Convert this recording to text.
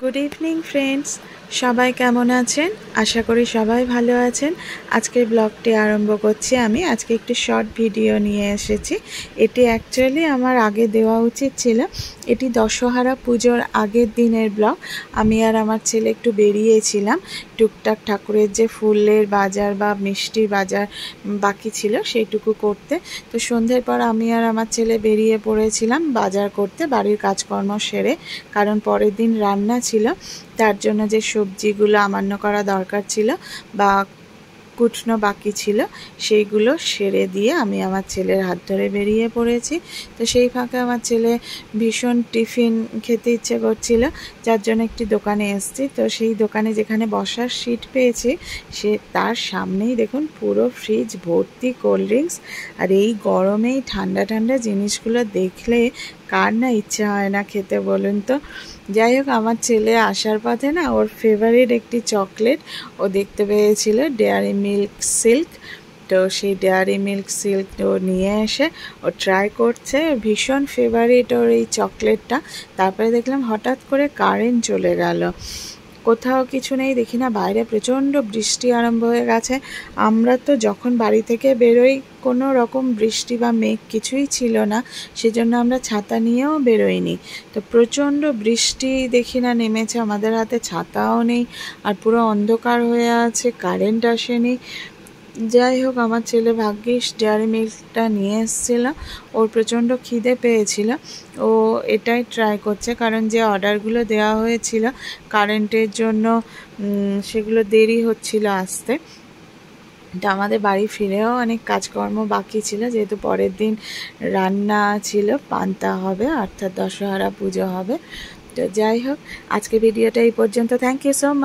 Good evening friends, সবাই কেমন আছেন? আশা করি সবাই ভালো আছেন। আজকের ব্লগটি আরম্ভ করছি। আমি আজকে একটি শর্ট ভিডিও নিয়ে এসেছি। এটি অ্যাকচুয়ালি আমার আগে দেওয়া উচিত ছিল। এটি দশহরা পুজোর আগের দিনের ব্লগ। আমি আর আমার ছেলে একটু বেরিয়েছিলাম টুকটাক ঠাকুরের যে ফুলের বাজার বা মিষ্টির বাজার বাকি ছিল সেইটুকু করতে। তো সন্ধ্যের পর আমি আর আমার ছেলে বেরিয়ে পড়েছিলাম বাজার করতে, বাড়ির কাজকর্ম সেরে, কারণ পরের দিন রান্না ছিল, তার জন্য যে সবজিগুলো আমান্য করা দরকার ছিল বা কুটনো বাকি ছিল সেইগুলো সেরে দিয়ে আমি আমার ছেলের হাত ধরে বেরিয়ে পড়েছি। তো সেই ফাঁকে আমার ছেলে ভীষণ টিফিন খেতে ইচ্ছে করছিল, যার জন্য একটি দোকানে এসেছি। তো সেই দোকানে যেখানে বসার সিট পেয়েছি সে তার সামনেই দেখুন পুরো ফ্রিজ ভর্তি কোল্ড ড্রিঙ্কস। আর এই গরমেই ঠান্ডা ঠান্ডা জিনিসগুলো দেখলে কার না ইচ্ছে হয় না খেতে বলুন তো। যাই হোক, আমার ছেলে আসার পথে না ওর ফেভারিট একটি চকলেট ও দেখতে পেয়েছিল, ডেয়ারি মিল্ক সিল্ক। তো সেই ডেয়ারি মিল্ক সিল্ক ও নিয়ে এসে ও ট্রাই করছে, ভীষণ ফেভারিট ওর এই চকলেটটা। তারপরে দেখলাম হঠাৎ করে কারেন্ট চলে গেল, কোথাও কিছু নেই, দেখি না বাইরে প্রচণ্ড বৃষ্টি আরম্ভ হয়ে গেছে। আমরা তো যখন বাড়ি থেকে বেরোই কোনো রকম বৃষ্টি বা মেঘ কিছুই ছিল না, সেজন্য আমরা ছাতা নিয়েও বেরোইনি। তো প্রচণ্ড বৃষ্টি দেখি না নেমেছে, আমাদের হাতে ছাতাও নেই, আর পুরো অন্ধকার হয়ে আছে, কারেন্ট আসেনি। যাই হোক, আমার ছেলে ভাগ্যিস ডেয়ারি মিল্কটা নিয়ে এসেছিল। ওর প্রচণ্ড খিদে পেয়েছিল, ও এটাই ট্রাই করছে, কারণ যে অর্ডারগুলো দেওয়া হয়েছিল কারেন্টের জন্য সেগুলো দেরি হচ্ছিল আসতে। তো আমাদের বাড়ি ফিরেও অনেক কাজকর্ম বাকি ছিল, যেহেতু পরের দিন রান্না ছিল, পান্তা হবে, অর্থাৎ দশহরা পুজো হবে। তো যাই হোক, আজকে ভিডিওটা এই পর্যন্ত। Thank you so much.